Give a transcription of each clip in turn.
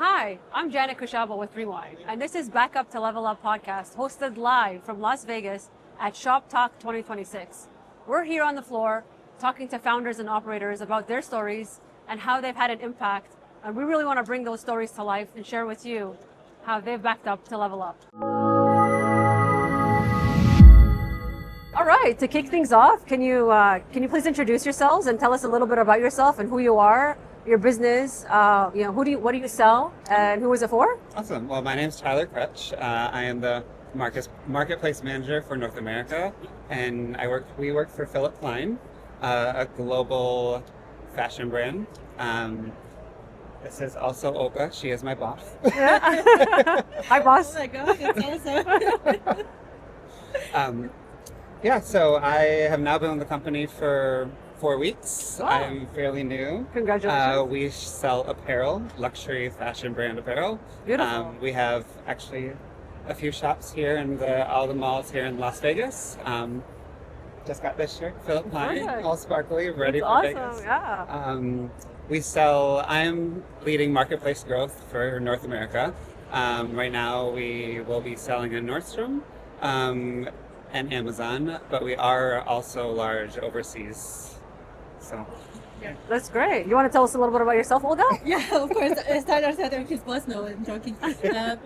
Hi, I'm Janet Khoshaba with Rewind, and this is Back Up to Level Up podcast, hosted live from Las Vegas at ShopTalk 2026. We're here on the floor talking to founders and operators about their stories and how they've had an impact, and we really want to bring those stories to life and share with you how they've backed up to level up. All right, to kick things off, can you please introduce yourselves and tell us a little bit about yourself and who you are, your business, what do you sell, and who is it for? Awesome. Well, my name is Tyler Kroetsch. I am the marketplace manager for North America, and we work for Philipp Plein, a global fashion brand. This is also Olga. She is my boss. Hi, boss. Oh my God, it's awesome. So I have now been in the company for 4 weeks. Wow. I'm fairly new. Congratulations. We sell apparel, luxury fashion brand apparel. Beautiful. We have actually a few shops here in all the malls here in Las Vegas. Just got this shirt, Philipp Plein, Perfect. all sparkly, ready That's for awesome. Vegas. Yeah. I'm leading marketplace growth for North America. Right now we will be selling in Nordstrom and Amazon, but we are also large overseas. So, yeah. That's great. You want to tell us a little bit about yourself, Olga? Yeah, of course. As Tyler said, I'm his boss. No, I'm joking. I've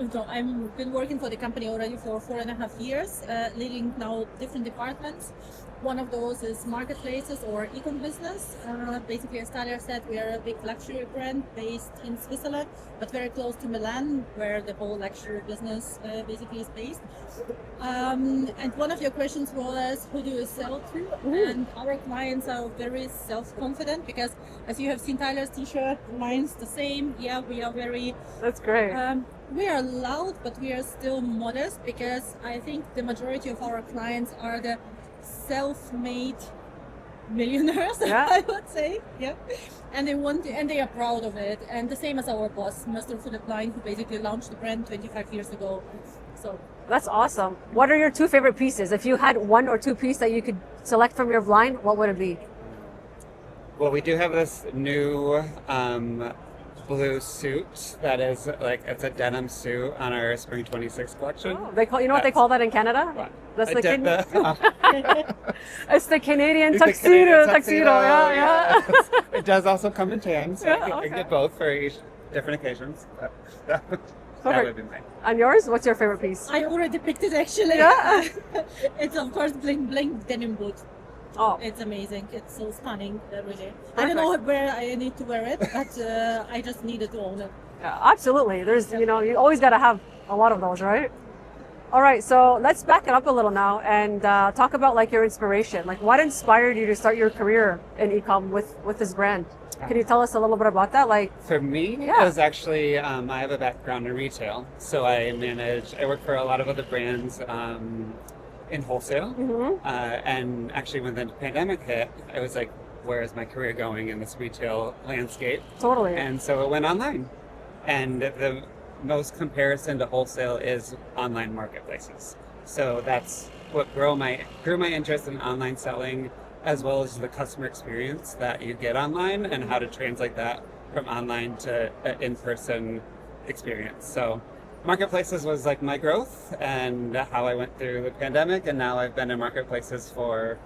been working for the company already for 4.5 years, leading now different departments. One of those is marketplaces or e-com business. Basically, as Tyler said, we are a big luxury brand based in Switzerland, but very close to Milan, where the whole luxury business basically is based. And one of your questions was, who do you sell to? Mm-hmm. And our clients are very self-confident because, as you have seen Tyler's t-shirt, mine's the same. Yeah, we are very... That's great. We are loud, but we are still modest because I think the majority of our clients are the self-made millionaires, Yeah. I would say. Yeah. And they are proud of it. And the same as our boss, Mr. Philipp Plein, who basically launched the brand 25 years ago. So That's awesome. What are your two favorite pieces? If you had one or two pieces that you could select from your line, what would it be? Well, we do have this new blue suit that is it's a denim suit on our Spring 26 collection. Oh, what they call that in Canada? What? That's I did it's the Canadian It's the tuxedo. Canadian tuxedo, Yeah. yes. It does also come in tan, so Yeah, I okay. get both for each different occasions. That would be mine. And yours? What's your favorite piece? I already picked it actually. Yeah. It's of course bling bling denim boot. Oh, It's amazing. It's so stunning, really. I don't know where I need to wear it, but I just needed to own it. yeah, absolutely. There's, you always got to have a lot of those, right? All right, so let's back it up a little now and talk about your inspiration. What inspired you to start your career in e-com with this brand? Can you tell us a little bit about that? For me, Yeah. it was actually, I have a background in retail, so I work for a lot of other brands in wholesale. Mm-hmm. And actually when the pandemic hit, I was like, where is my career going in this retail landscape? Totally. And so it went online. And the most comparison to wholesale is online marketplaces. So that's what grew my interest in online selling, as well as the customer experience that you get online and how to translate that from online to an in-person experience. So marketplaces was my growth and how I went through the pandemic, and now I've been in marketplaces for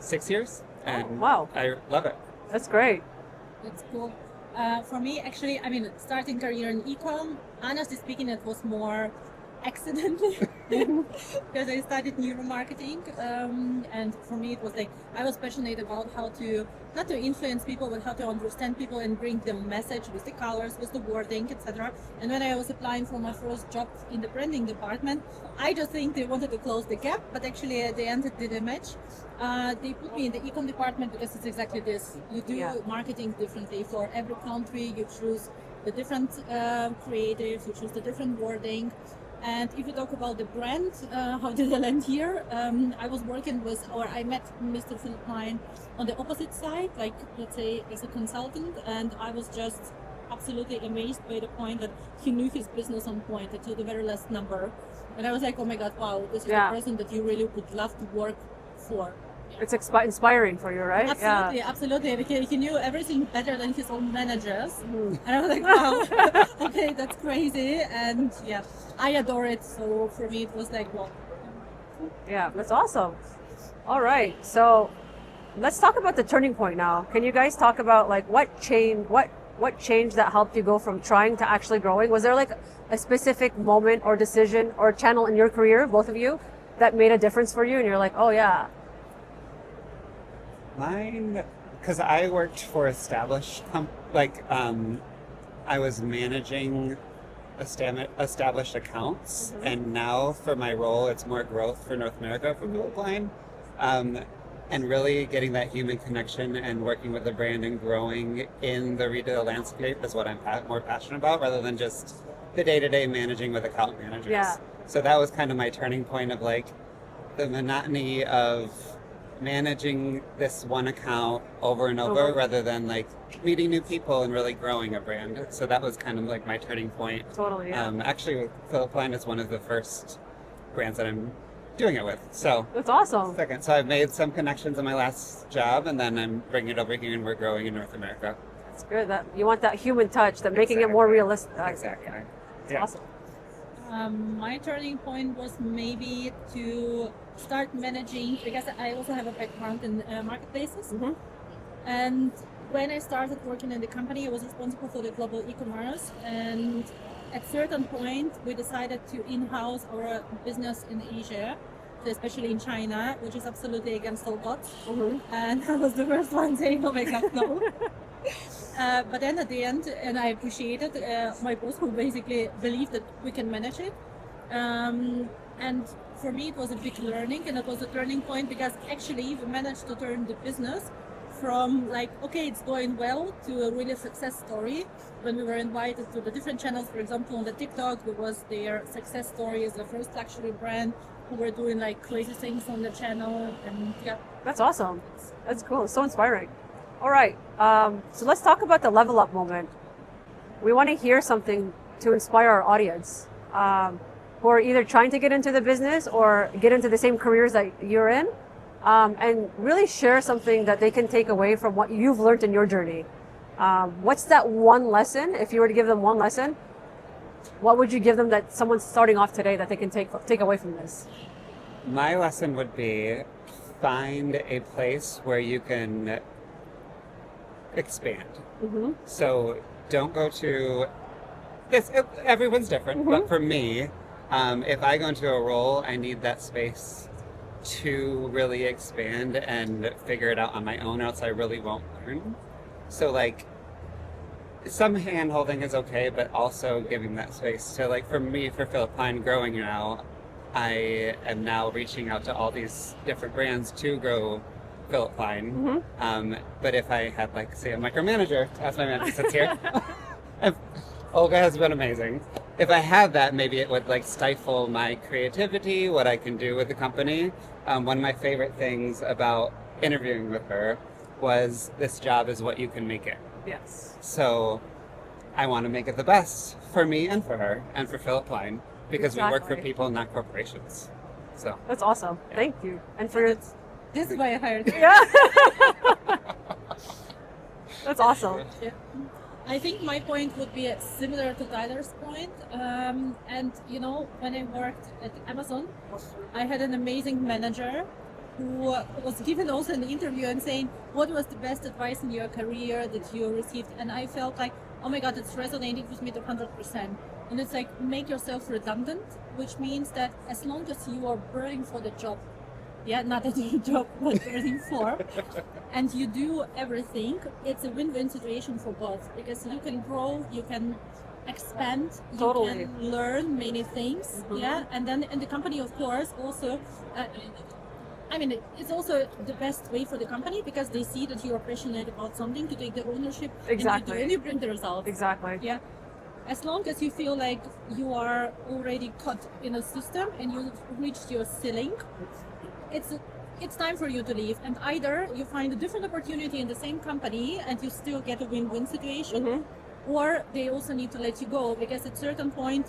6 years, and wow. I love it. That's great. That's cool. For me, actually, starting career in e-com, honestly speaking, it was more accidentally because I studied neuromarketing, and for me it was I was passionate about how to not to influence people, but how to understand people and bring the message with the colors, with the wording, etc. And when I was applying for my first job in the branding department, I just think they wanted to close the gap, but actually at the end it didn't match. They put me in the e-com department because it's exactly this. You do marketing differently for every country. You choose the different creatives, you choose the different wording. And if you talk about the brand, how did I land here? I was working with, or I met Mr. Philipp Plein on the opposite side, let's say as a consultant, and I was just absolutely amazed by the point that he knew his business on point to the very last number. And I was like, oh my God, wow, this is the person that you really would love to work for. It's inspiring for you, right? Absolutely, absolutely. Because he knew everything better than his own managers. And I was like, wow, okay, that's crazy. And yeah, I adore it. So for me, it was like, well, Yeah, that's awesome. All right, so let's talk about the turning point now. Can you guys talk about like what changed that helped you go from trying to actually growing? Was there like a specific moment or decision or channel in your career, both of you, that made a difference for you and you're like, oh yeah? Mine, because I worked for established, I was managing established accounts, and now for my role, it's more growth for North America for Philipp Plein, and really getting that human connection and working with the brand and growing in the retail landscape is what I'm more passionate about, rather than just the day-to-day managing with account managers. Yeah. So that was kind of my turning point of like the monotony of managing this one account over and over rather than like meeting new people and really growing a brand. So that was kind of like my turning point. Totally, yeah. Actually, Philipp Plein is one of the first brands that I'm doing it with. So That's awesome. second. So I've made some connections in my last job, and then I'm bringing it over here, and we're growing in North America. It's good that you want that human touch, that making it more realistic. Exactly. It's Yeah. awesome. my turning point was maybe to start managing, because I also have a background in marketplaces. Mhm. And when I started working in the company, I was responsible for the global e-commerce. And at certain point, we decided to in-house our business in Asia, so especially in China, which is absolutely against all odds. Mhm. And I was the first one saying, oh my God, no. But then at the end, and I appreciated my boss who basically believed that we can manage it. And for me, it was a big learning, and it was a turning point because actually we managed to turn the business from like, okay, it's going well, to a really success story. When we were invited to the different channels, for example, on the TikTok, there was their success story as the first luxury brand who were doing like crazy things on the channel. And yeah, That's awesome. That's cool. So inspiring. All right. So let's talk about the level up moment. We want to hear something to inspire our audience who are either trying to get into the business or get into the same careers that you're in, and really share something that they can take away from what you've learned in your journey. What's that one lesson? If you were to give them one lesson, what would you give them that someone's starting off today that they can take away from this? My lesson would be find a place where you can expand. Mm-hmm. So don't go to this. Everyone's different, but for me, if I go into a role, I need that space to really expand and figure it out on my own, or else I really won't learn. So like, some hand holding is okay, but also giving that space to, like, for me, for Philipp Plein growing now, I am now reaching out to all these different brands to grow Philipp Plein. But if I had, like, say, a micromanager, as my manager sits here, Olga has been amazing. If I had that, maybe it would like stifle my creativity, what I can do with the company. One of my favorite things about interviewing with her was this job is what you can make it. Yes. So I want to make it the best for me and for her and for Philipp Plein, because we work for Exactly. people, not corporations. So That's awesome. Thank you. And for your, this is why I hired you. yeah. That's awesome. Yeah. I think my point would be similar to Tyler's point. And you know, when I worked at Amazon, I had an amazing manager who was given also an interview and saying, what was the best advice in your career that you received? And I felt like, oh my God, it's resonating with me to 100%. And it's like, make yourself redundant, which means that as long as you are burning for the job, yeah, not at your job, but burning for, and you do everything, it's a win-win situation for both, because you can grow, you can expand, you Totally. can learn many things, yeah, and then in the company, of course, also, I mean, it's also the best way for the company because they see that you are passionate about something, to take the ownership, Exactly. and you bring the results. Exactly. Yeah. As long as you feel like you are already caught in a system and you've reached your ceiling, it's time for you to leave. And either you find a different opportunity in the same company and you still get a win-win situation, or they also need to let you go, because at certain point,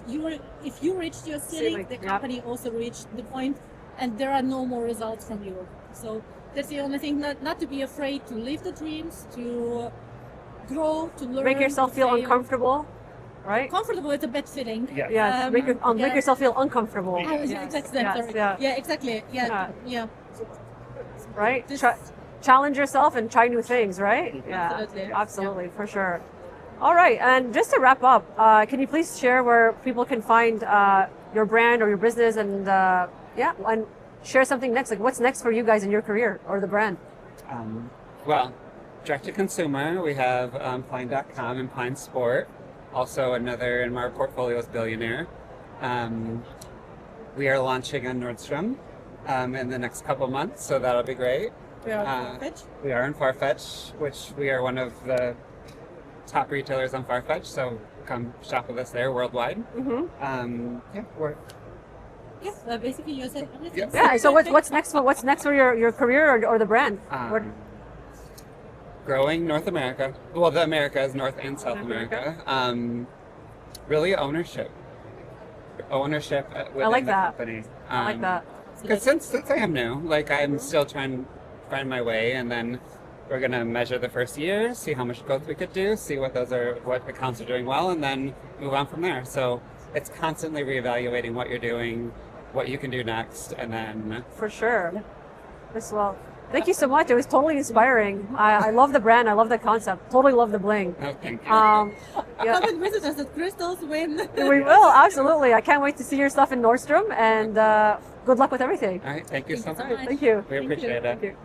if you reached your ceiling, the company also reached the point, and there are no more results from you. So that's the only thing, not to be afraid to live the dreams, to grow, to learn. Make yourself to feel fail. uncomfortable. right? Comfortable is a bit fitting. Yeah. Yes, make yourself feel uncomfortable. Yes, Yes, sorry. yeah. Yeah, exactly. Yeah. Right? This- Challenge yourself and try new things, right? Yeah, Absolutely. absolutely, for sure. All right, and just to wrap up, can you please share where people can find your brand or your business, and and share something next? Like, what's next for you guys in your career or the brand? Well, direct to consumer, we have Plein.com and Plein Sport. Also, another in our portfolio is Billionaire. We are launching on Nordstrom in the next couple months, so that'll be great. We are Farfetch. We are in Farfetch, which we are one of the top retailers on Farfetch, so come shop with us there worldwide. We're Yeah, basically you said everything. Yeah. So what's next? What's next for your career or the brand? growing North America. Well, the Americas, North and South America. Really ownership within like the that. company. I like that. Because since I am new, like I'm still trying to find my way, and then we're gonna measure the first year, see how much growth we could do, see what accounts are doing well, and then move on from there. So it's constantly reevaluating what you're doing, what you can do next, and then For sure. As well. Thank you so much. It was totally inspiring. I love the brand. I love the concept. Totally love the bling. oh, thank you. Come and visit us at Crystal's when. We will, absolutely. I can't wait to see your stuff in Nordstrom, and good luck with everything. All right, thank you so much. Thank you. We appreciate it. Thank you.